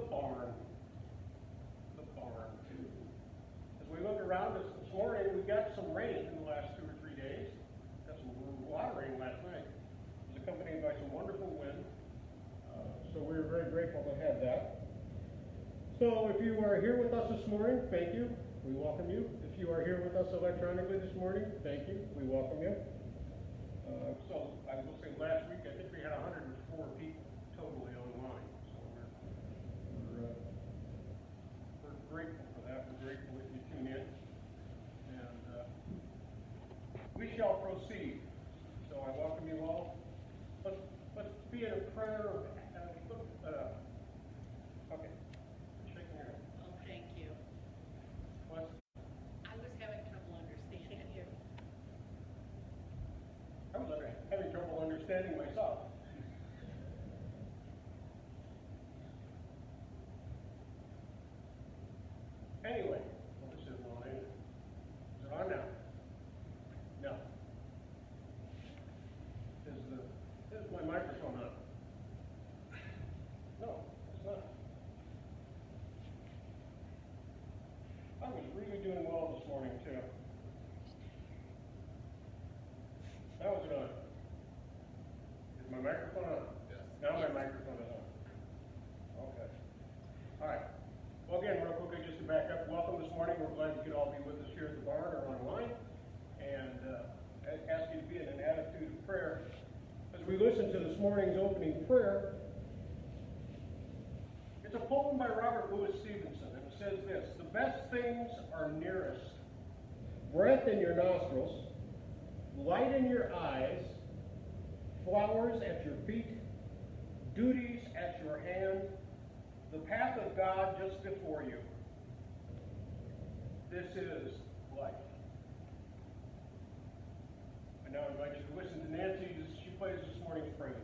barn. The barn. As we look around us this morning, we got some rain in the last 2 or 3 days. Got some lot of rain last night. It was accompanied by some wonderful wind. So we were very grateful to have that. So if you are here with us this morning, thank you. We welcome you. If you are here with us electronically this morning, thank you. We welcome you. So I will say last week, I think we had 104 people totally online. So we're grateful for that. We're grateful that you tune in. And we shall proceed. So I welcome you all. Let's be in a prayer of okay. Shaking your head. Oh, thank you. What? I was having trouble understanding you. I was having trouble understanding myself. Anyway, well, this isn't on anyway. Is it on now? No. Is my microphone on? No, it's not. I was really doing well this morning, too. Now is it on? Is my microphone on? Yes. Now my microphone is on. Okay. All right. Well, again, real quickly, just to back up, welcome this morning. We're glad you could all be with us here at the barn or online. And I ask you to be in an attitude of prayer. As we listen to this morning's opening prayer, it's a poem by Robert Louis Stevenson, and it says this: "The best things are nearest. Breath in your nostrils, light in your eyes, flowers at your feet, duties at your hand, the path of God just before you. This is life." I now invite you to listen to Nancy as she plays this morning's prelude.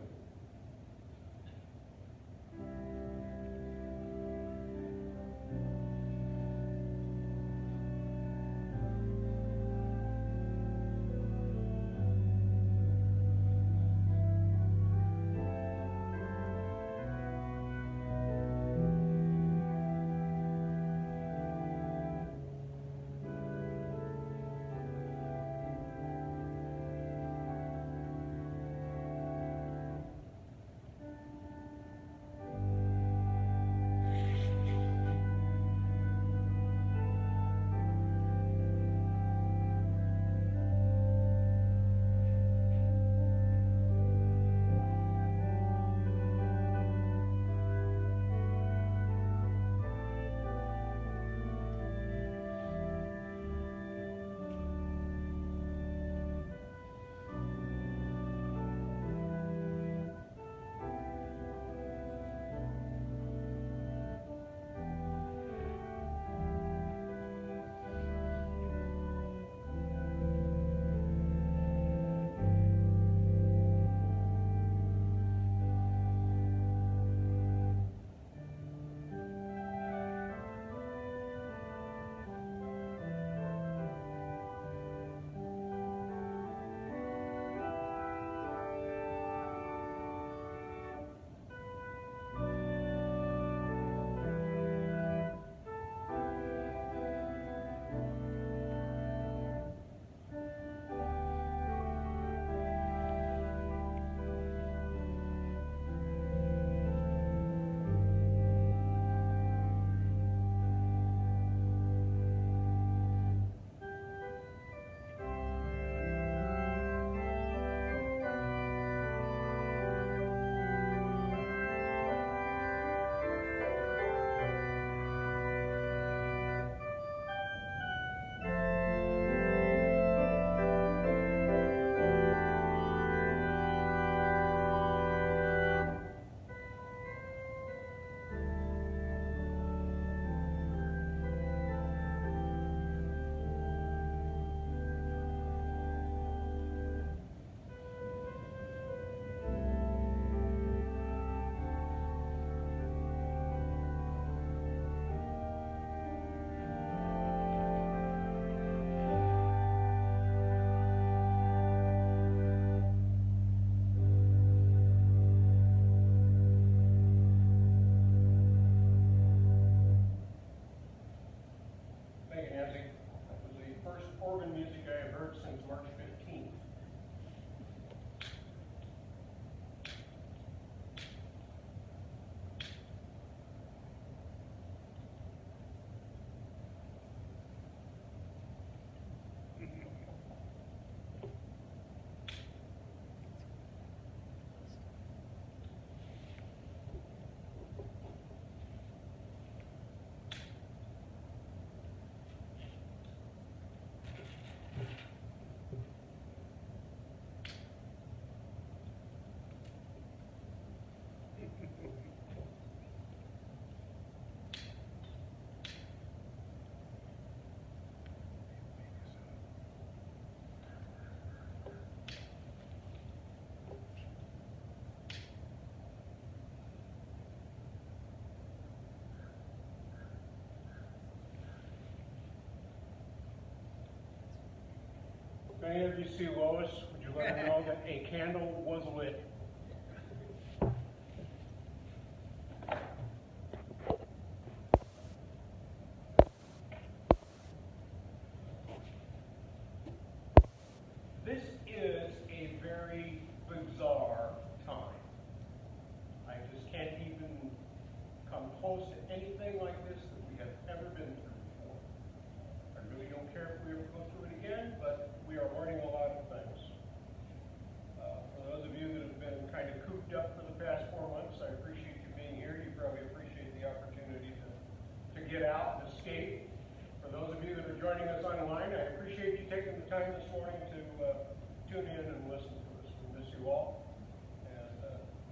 Thank you, Nancy. That was the first organ music I have heard since March 15th. If any of you see Lois, would you let her know that a candle was lit? This is a very bizarre time. I just can't even come close to anything like this that we have ever been through before. I really don't care if we ever go through it again, but we are learning a lot of things. For those of you that have been kind of cooped up for the past 4 months, I appreciate you being here. You probably appreciate the opportunity to get out and escape. For those of you that are joining us online, I appreciate you taking the time this morning to tune in and listen to us. We miss you all and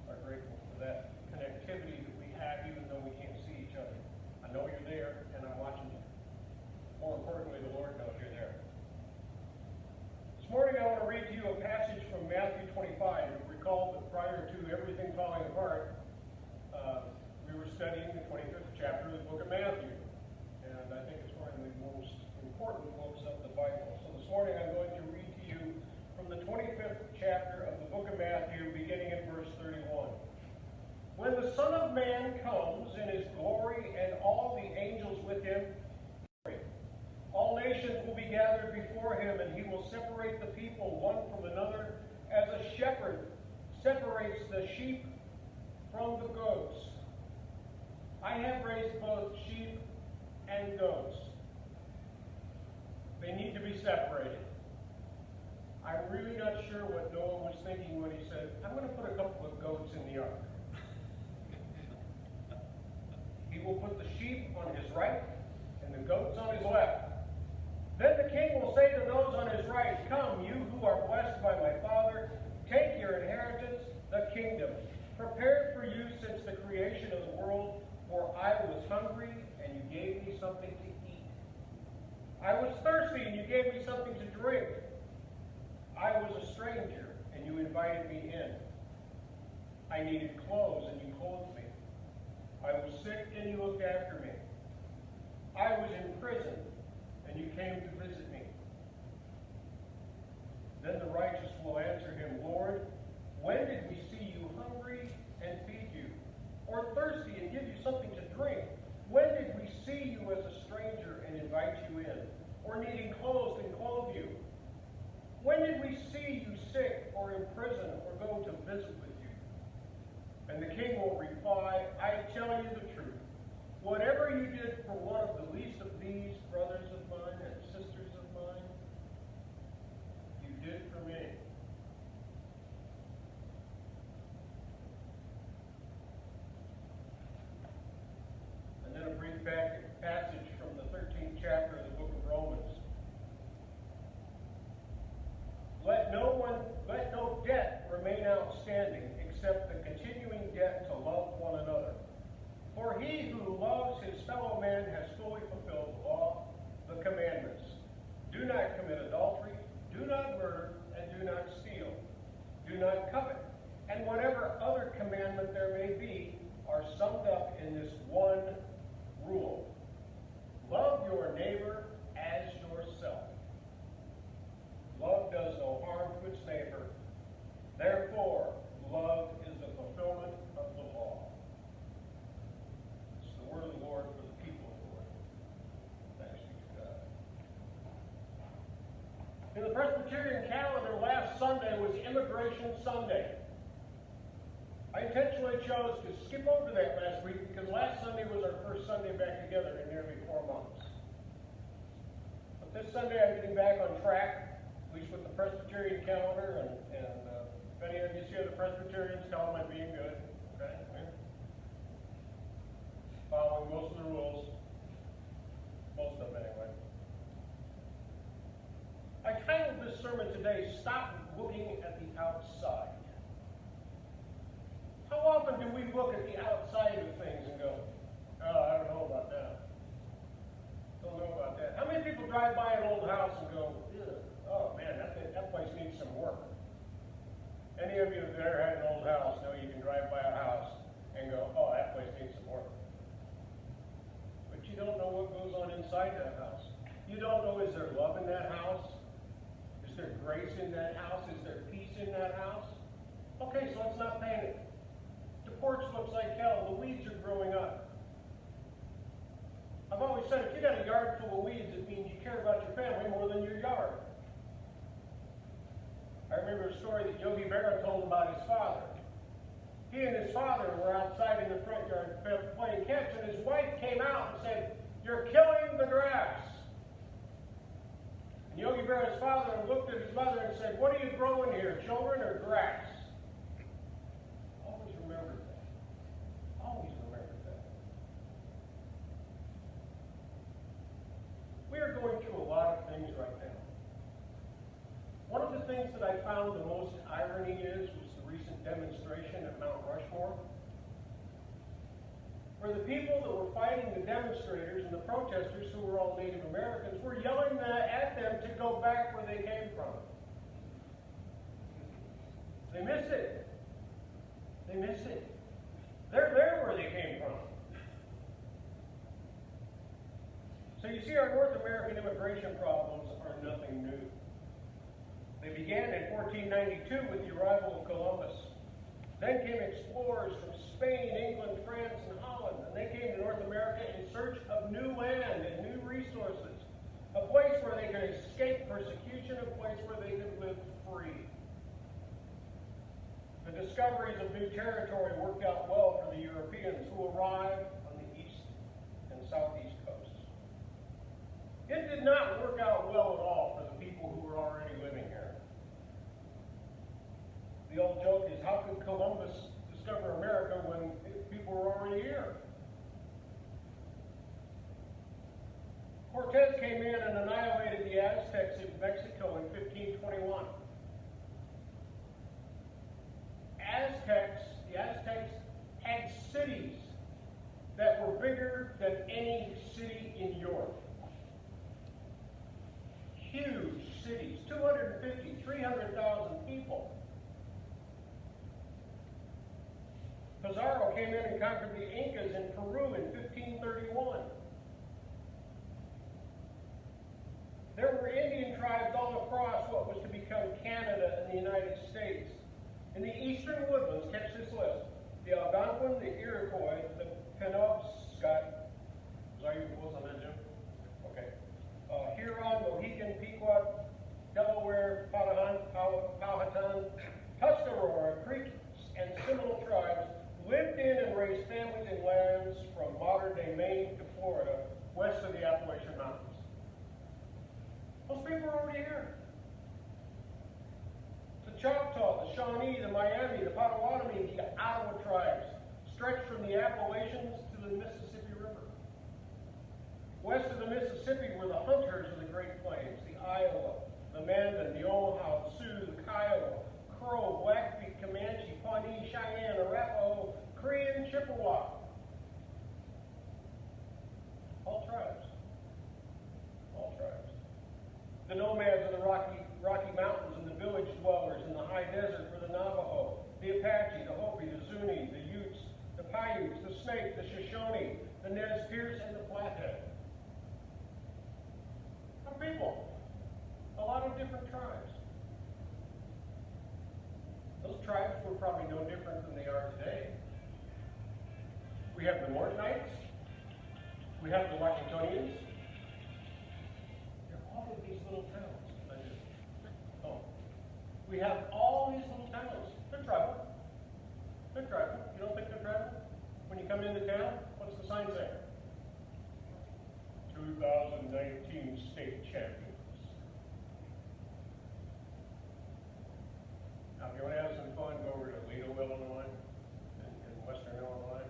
are grateful for that connectivity that we have even though we can't see each other. I know you're there and I'm watching you. More importantly, the Lord knows you're there. This morning I want to read to you a passage from Matthew 25. You'll recall that prior to everything falling apart, we were studying the 25th chapter of the book of Matthew. And I think it's one of the most important books of the Bible. So this morning I'm going to read to you from the 25th chapter of the book of Matthew, beginning in verse 31. When the Son of Man comes in his glory and all the angels with him, all nations will be gathered before him, and he will separate the people one from another, as a shepherd separates the sheep from the goats. I have raised both sheep and goats. They need to be separated. I'm really not sure what Noah was thinking when he said, I'm going to put a couple of goats in the ark. He will put the sheep on his right and the goats on his left. Then the king will say to those on his right, Come, you who are blessed by my Father, take your inheritance, the kingdom, prepared for you since the creation of the world, for I was hungry, and you gave me something to eat. I was thirsty, and you gave me something to drink. I was a stranger, and you invited me in. I needed clothes, and you clothed me. I was sick, and you looked after me. I was in prison, and you came to visit me. Then the righteous will answer him, Lord, when did we see you hungry and feed you, or thirsty and give you something to drink? When did we see you as a stranger and invite you in, or needing clothes and clothe you? When did we see you sick or in prison or go to visit with you? And the king will reply, I tell you the truth. Whatever you did for one of the least of these brothers of mine and sisters of mine, you did for me. And then a brief passage from the 13th chapter of the book of Romans. Let no debt remain outstanding except the continuing debt to love one another. For he who loves his fellow man has fully fulfilled the law, the commandments. Do not commit adultery, do not murder, and do not steal. Do not covet. And whatever other commandment there may be are summed up in this one rule. Love your neighbor as yourself. Love does no harm to its neighbor. Therefore, love is the fulfillment of the law. It's the word of the Lord for the people of the Lord. Thanks be to God. In the Presbyterian calendar, last Sunday was Immigration Sunday. I intentionally chose to skip over that last week because last Sunday was our first Sunday back together in nearly 4 months. But this Sunday I'm getting back on track, at least with the Presbyterian calendar, and if any of you see other Presbyterians, tell them I'm being good. Okay? Following most of the rules. Most of them, anyway. I titled this sermon today, Stop Looking at the Outside. How often do we look at the outside of things and go, oh, I don't know about that. Don't know about that. How many people drive by an old house and go, oh man, that place needs some work? Any of you that have ever had an old house know you can drive by a house and go, oh, that place needs some work. But you don't know what goes on inside that house. You don't know, is there love in that house? Is there grace in that house? Is there peace in that house? Okay, so let's not panic. The porch looks like hell. The weeds are growing up. I've always said, if you got a yard full of weeds, it means you care about your family more than your yard. I remember a story that Yogi Berra told about his father. He and his father were outside in the front yard playing catch, and his wife came out and said, "You're killing the grass." And Yogi Berra's father looked at his mother and said, "What are you growing here, children or grass?" Always remember that. Always remember that. We are going through a lot of things right now. One of the things that I found the most irony was the recent demonstration at Mount Rushmore, where the people that were fighting the demonstrators and the protesters, who were all Native Americans, were yelling at them to go back where they came from. They miss it. They miss it. They're there where they came from. So you see, our North American immigration problems are nothing new. They began in 1492 with the arrival of Columbus. Then came explorers from Spain, England, France, and Holland. And they came to North America in search of new land and new resources. A place where they could escape persecution, a place where they could live free. The discoveries of new territory worked out well for the Europeans who arrived on the east and southeast coasts. It did not work out well at all for the people who were already living here. The old joke is, how could Columbus discover America when people were already here? Cortez came in and annihilated the Aztecs in Mexico in 1521. The Aztecs had cities that were bigger than any city in Europe. Huge cities, 250, 300,000 people. Pizarro came in and conquered the Incas in Peru in 1531. There were Indian tribes all across what was to become Canada and the United States. In the eastern woodlands, catch this list: the Algonquin, the Iroquois, the Penobscot. Are you close on that, Jim? Okay. Huron, Mohican, Pequot, Delaware, Powhatan, Tuscarora, Creek, and Seminole tribes lived in and raised families in lands from modern-day Maine to Florida, west of the Appalachian Mountains. Those people are already here. The Choctaw, the Shawnee, the Miami, the Potawatomi, the Ottawa tribes stretched from the Appalachians to the Mississippi River. West of the Mississippi were the hunters of the Great Plains, the Iowa, the Mandan, the Omaha, the Sioux, the Kiowa, Crow, Blackfeet, Comanche, Pawnee, Cheyenne, Arapaho, Cree, and Chippewa. All tribes. All tribes. The nomads of the Rocky Mountains and the village dwellers in the high desert were the Navajo, the Apache, the Hopi, the Zuni, the Utes, the Paiutes, the Snake, the Shoshone, the Nez Perce, and the Flathead. Our people. A lot of different tribes. Those tribes were probably no different than they are today. We have the Mortonites. We have the Washingtonians. They're all of these little towns. We have all these little towns. They're tribal. They're tribal. You don't think they're tribal? When you come into town, what's the sign say? 2019 state champions. Now, if you want to have some fun, go over to Ledo, Illinois, in western Illinois.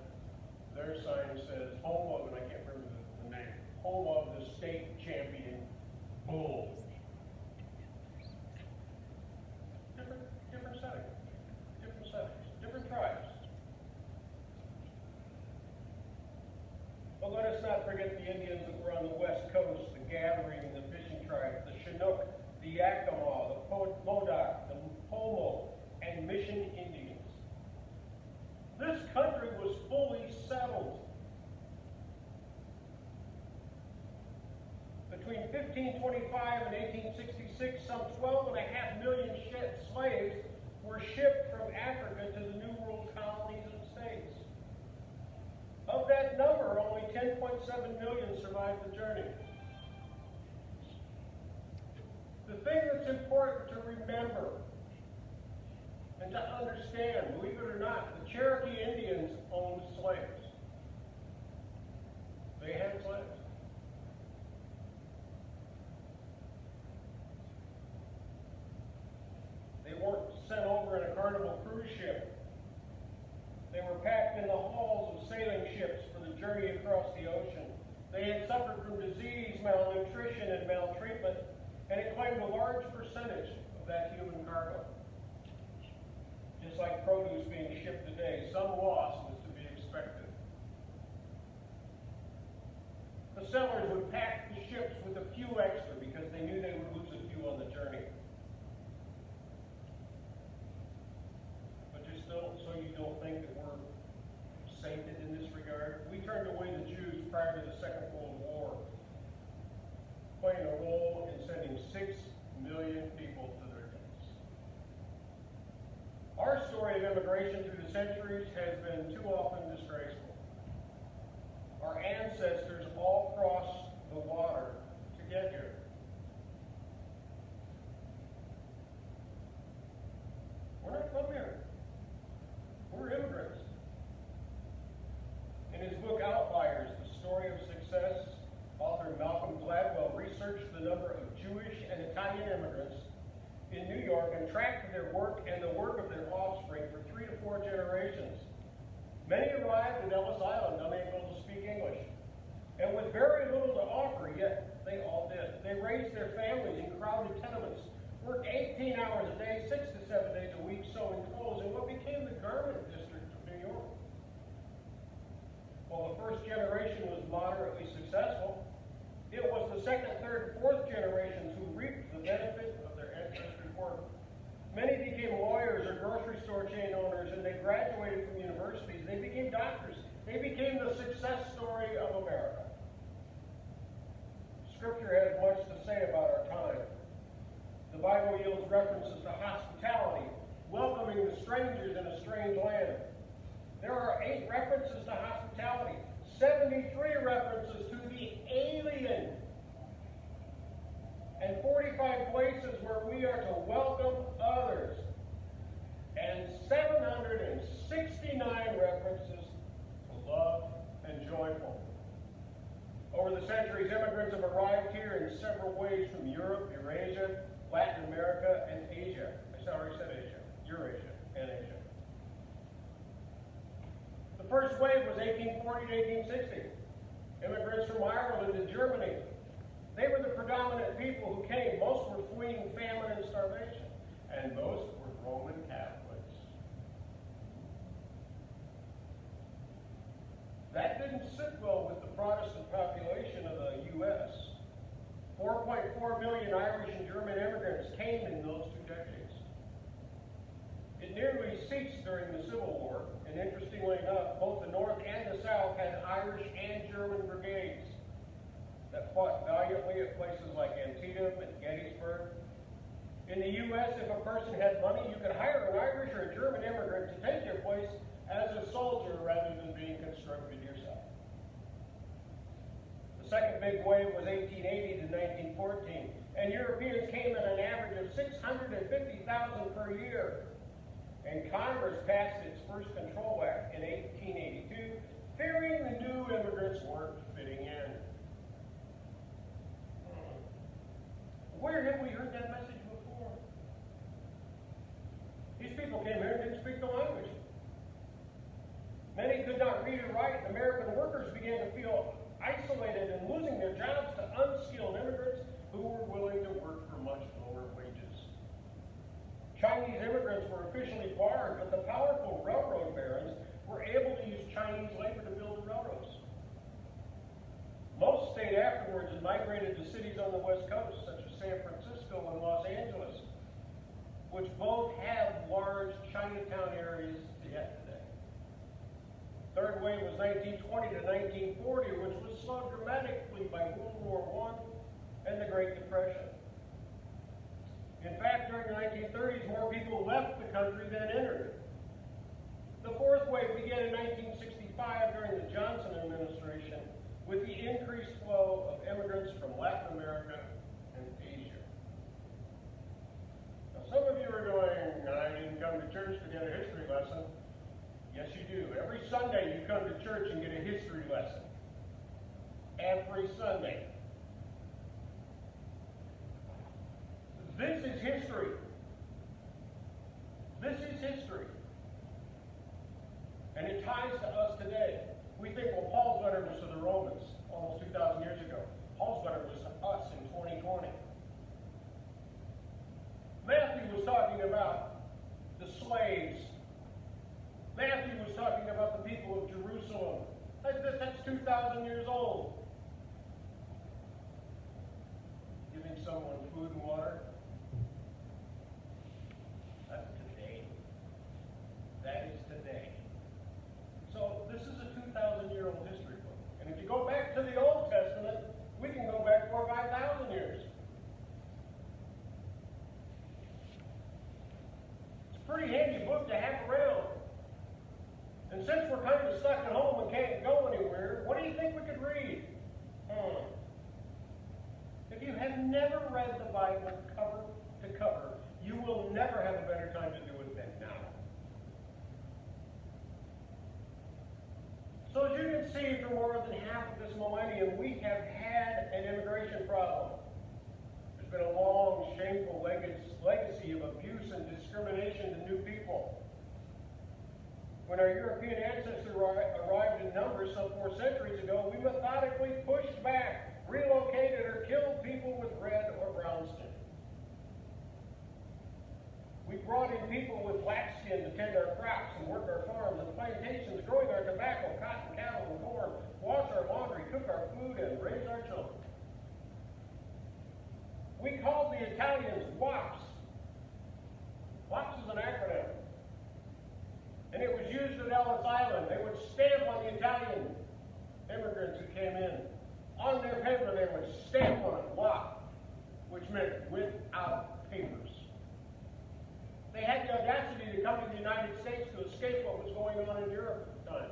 Their sign says, home of, and I can't remember the name, home of the state champion bull. Different settings, different tribes. But let us not forget the Indians that were on the west coast, the Gathering, the fishing tribes, the Chinook, the Yakima, the Modoc, the Pomo, and Mission Indians. This country was fully settled. Between 1525 and 1866, some 12.5 million slaves were shipped from Africa to the New World colonies and states. Of that number, only 10.7 million survived the journey. The thing that's important to remember and to understand, believe it or not, the Cherokee Indians owned slaves. They had slaves. They weren't sent over in a Carnival cruise ship. They were packed in the hulls of sailing ships for the journey across the ocean. They had suffered from disease, malnutrition, and maltreatment, and it claimed a large percentage of that human cargo. Just like produce being shipped today, some loss was to be expected. The settlers would pack the ships with a few extra because they knew they would lose a few on the journey. But just so you don't think that we're sainted in this regard, we turned away the Jews prior to the Second World War, playing a role in sending 6 million people to their deaths. Our story of immigration through the centuries has been too often disgraceful. Our ancestors all crossed the water to get here. We're not from here. We're immigrants. In his book Outliers, The Story of Success, author Malcolm Gladwell researched the number of Jewish and Italian immigrants in New York and tracked their work and the work of their offspring for 3 to 4 generations. Many arrived at Ellis Island unable to speak English, and with very little to offer, yet they all did. They raised their families in crowded tenements, worked 18 hours a day, 6 to 7 days a week, sewing clothes in what became the garment district of New York. While the first generation was moderately successful, it was the second, third, and fourth generations who reaped the benefit of their ancestors' work. Many became lawyers or grocery store chain owners, and they graduated from universities. They became doctors. They became the success story of America. Scripture has much to say about our time. The Bible yields references to hospitality, welcoming the strangers in a strange land. There are 8 references to hospitality, 73 references to the alien, and 45 places where we are to welcome others, and 769 references to love and joyful. Over the centuries, immigrants have arrived here in several ways from Europe, Eurasia, Latin America, and Asia. I already said Asia, Eurasia, and Asia. The first wave was 1840 to 1860. Immigrants from Ireland and Germany. They were the predominant people who came. Most were fleeing famine and starvation, and most were Roman Catholics. That didn't sit well with the Protestant population of the U.S. 4.4 million Irish and German immigrants came in those 2 decades. It nearly ceased during the Civil War, and interestingly enough, both the North and the South had Irish and German brigades that fought valiantly at places like Antietam and Gettysburg. In the U.S., if a person had money, you could hire an Irish or a German immigrant to take your place as a soldier rather than being conscripted yourself. The second big wave was 1880 to 1914, and Europeans came at an average of 650,000 per year. And Congress passed its first Control Act in 1882, fearing the new immigrants weren't fitting in. Where have we heard that message before? These people came here and didn't speak the language. Many could not read or write, and American workers began to feel isolated and losing their jobs to unskilled immigrants who were willing to work for much lower wages. Chinese immigrants were officially barred, but the powerful railroad barons were able to use Chinese labor to build the railroads. Most stayed afterwards and migrated to cities on the West Coast, such as San Francisco and Los Angeles, which both have large Chinatown areas yet today. Third wave was 1920 to 1940, which was slowed dramatically by World War I and the Great Depression. In fact, during the 1930s, more people left the country than entered. The fourth wave began in 1965 during the Johnson administration with the increased flow of immigrants from Latin America and Asia. Now, some of you are going, I didn't come to church to get a history lesson. Yes, you do. Every Sunday you come to church and get a history lesson. Every Sunday. This is history. This is history. And it ties to us today. We think, well, Paul's letter was to the Romans almost 2,000 years ago. Paul's letter was to us in 2020. Matthew was talking about the slaves. Matthew was talking about the people of Jerusalem. That's 2,000 years old. Giving someone food and water. That's today. That is today. So this is a 2,000-year-old history book. And if you go back to the Old Testament, we can go back 4,000 or 5,000 years. It's a pretty handy book to have around. And since we're kind of stuck at home and can't go anywhere, what do you think we could read? If you have never read the Bible cover to cover, you will never have a better time to do it than now. So as you can see, for more than half of this millennium, we have had an immigration problem. There's been a long, shameful legacy of abuse and discrimination to new people. When our European ancestors arrived in numbers some 4 centuries ago, we methodically pushed back, relocated, or killed people with red or brown skin. We brought in people with black skin to tend our crops and work our farms and plantations, growing our tobacco, cotton, cattle, and corn, wash our laundry, cook our food, and raise our children. We called the Italians WAPs. WAPs is an acronym. And it was used at Ellis Island. They would stamp on the Italian immigrants who came in. On their paper, they would stamp on it, WAP, which meant without papers. They had the audacity to come to the United States to escape what was going on in Europe at the time.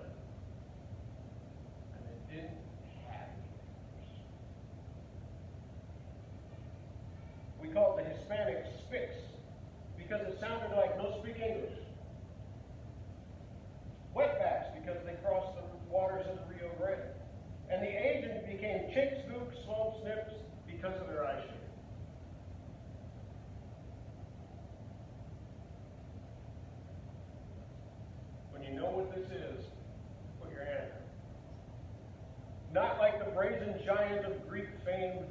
And they didn't have papers. We called the Hispanics Spics because it sounded like no speak English. Wetbacks because they crossed the waters of the Rio Grande. And the Asians became chicks, gooks, slope snips because of their eye shape. When you know what this is, put your hand up. Not like the brazen giant of Greek fame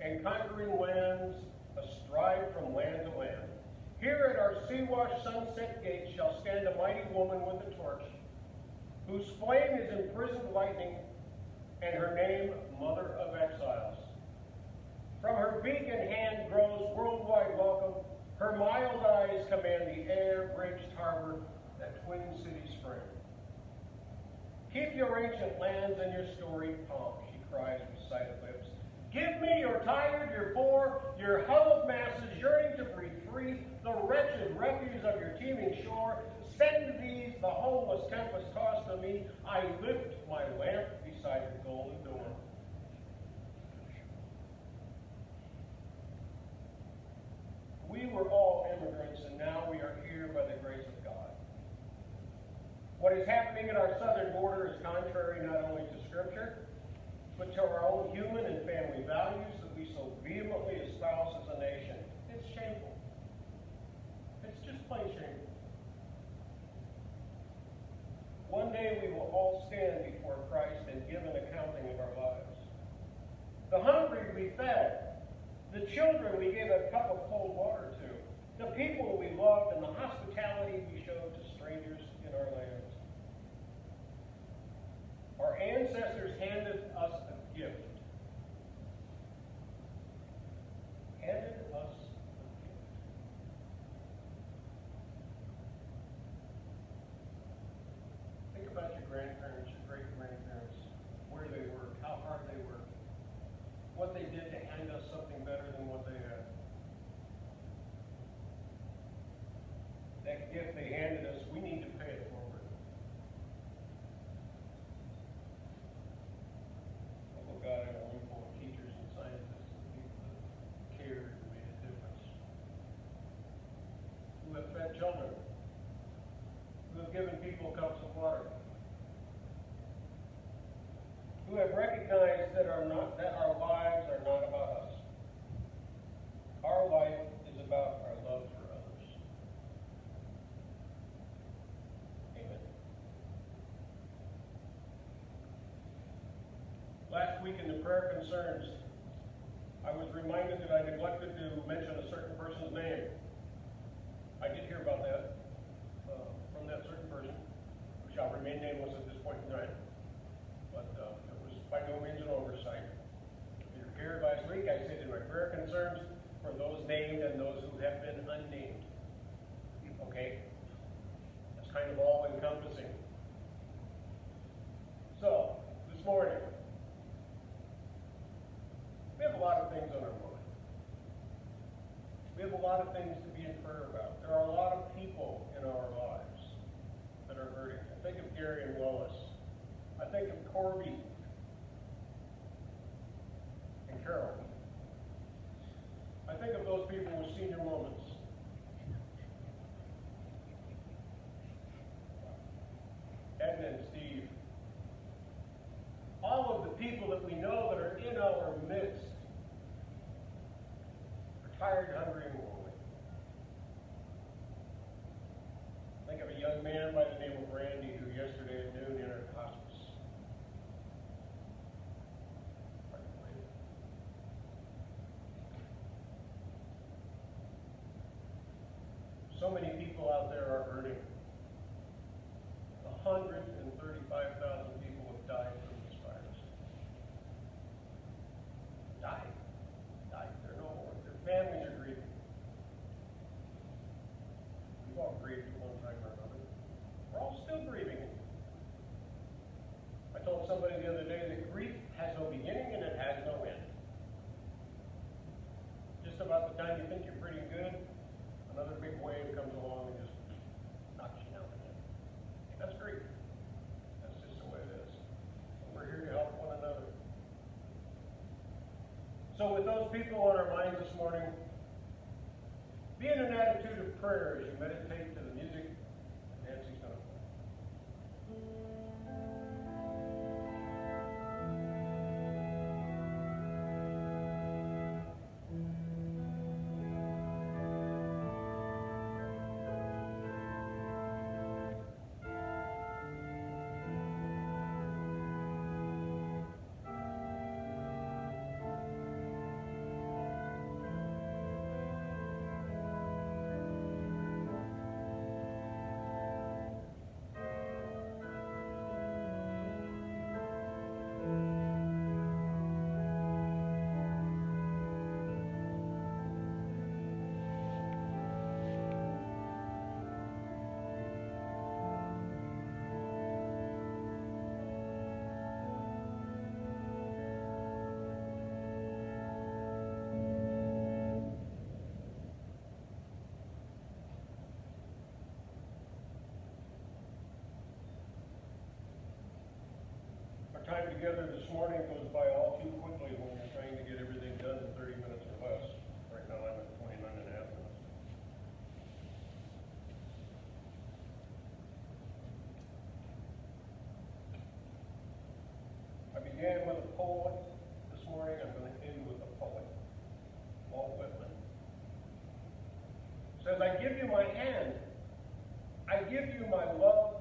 and conquering lands astride from land to land. Here at our sea-washed sunset gate shall stand a mighty woman with a torch, whose flame is imprisoned lightning, and her name, Mother of Exiles. From her beak and hand grows worldwide welcome. Her mild eyes command the air-bridged harbor that Twin Cities frame. Keep your ancient lands and your storied pomp, she cries with sighted lips. Give me your tired, your poor, your hull of masses yearning to breathe free, the wretched refuse of your teeming shore. Send these, the homeless tempest tossed to me. I lift my lamp beside the golden door. We were now we are here by the grace of God. What is happening at our southern border is contrary not only to Scripture, but to our own human and family values that we so vehemently espouse as a nation. It's shameful. It's just plain shameful. One day we will all stand before Christ and give an accounting of our lives. The hungry we fed, the children we gave a cup of cold water to, the people we loved, and the hospitality we showed to strangers in our lands. Our ancestors handed us a gift. Handed us a gift. Think about your grandparents, your great-grandparents, where they worked, how hard they worked, what they did to hand us something better than what they had. That gift they handed us, we need to pay it forward. Oh God, I have a room full of teachers and scientists and people that cared and made a difference. Who have fed children. Who have given people cups of water. Who have recognized that our lives are not about us. Our life is about our love for others. Amen. Last week in the prayer concerns, I was reminded that I neglected to mention a certain person's name. I did hear about that from that certain person, who shall remain nameless at this point in time. But it was by no means an oversight. If you're here last week, I stated my prayer concerns for those named and those who have been unnamed. Okay? That's kind of all encompassing. So, this morning, we have a lot of things on our mind. We have a lot of things to be in prayer about. There are a lot of people in our lives that are hurting. I think of Gary and Lois. I think of Corby and Carol. I think of those people with senior moments. Edna and Steve. All of the people that we know that are in our midst are tired, hungry, and lonely. Think of a young man by the name of Randy who yesterday at noon entered hospice. So many people out there are hurting. 135,000 people have died from this virus. Died. They're no more. Their families are grieving. We've all grieved at one time or another. We're all still grieving. I told somebody the other day that grief has no beginning and it has no end. Just about the time you think you're pretty good, another big wave comes along and just knocks you down again. That's grief. That's just the way it is. And we're here to help one another. So with those people on our minds this morning, be in an attitude of prayer as you meditate to the music Nancy's going to play. Time together this morning goes by all too quickly when you're trying to get everything done in 30 minutes or less. Right now I'm at 29 and a half minutes. began with a poet this morning. I'm going to end with a poet, Walt Whitman. It says, I give you my hand. I give you my love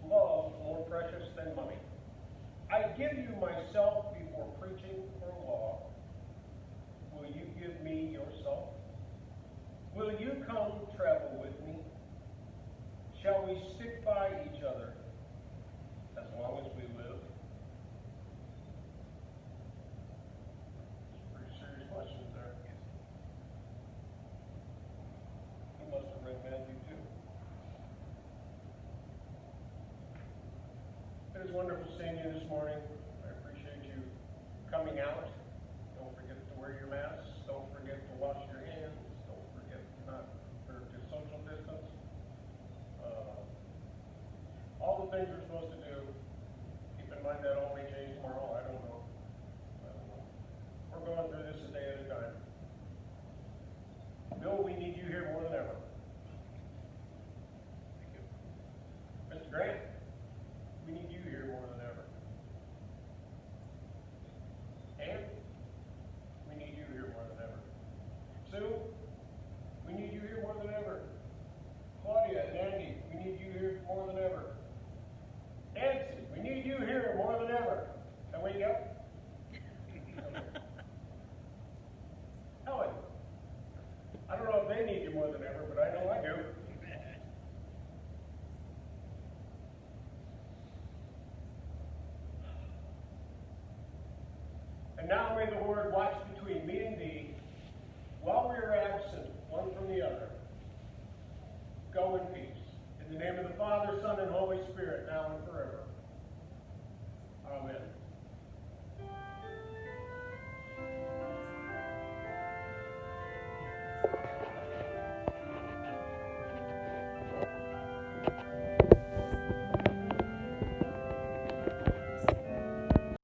more precious than money. I give you myself before preaching or law. Will you give me yourself? Will you come travel with me? Shall we stick by each other as long as we live? Pretty serious questions there. You must have read Matthew too. It was wonderful seeing you this morning. I appreciate you coming out. Don't forget to wear your masks. Don't forget to wash your hands. Don't forget to social distance. All the things we're supposed to do. Keep in mind that all may change tomorrow. I don't know. We're going through this a day at a time. Bill, we need you here more than ever. Thank you. Mr. Grant, we need you here more than ever. Ann, we need you here more than ever. Sue, we need you here more than ever. Claudia and Andy, we need you here more than ever. Nancy, we need you here more than ever. Can we go? Helen, I don't know if they need you more than ever, but I know I do. And now may the Lord watch between me and thee, while we are absent one from the other. Go in peace. In the name of the Father, Son, and Holy Spirit, now and forever. Amen.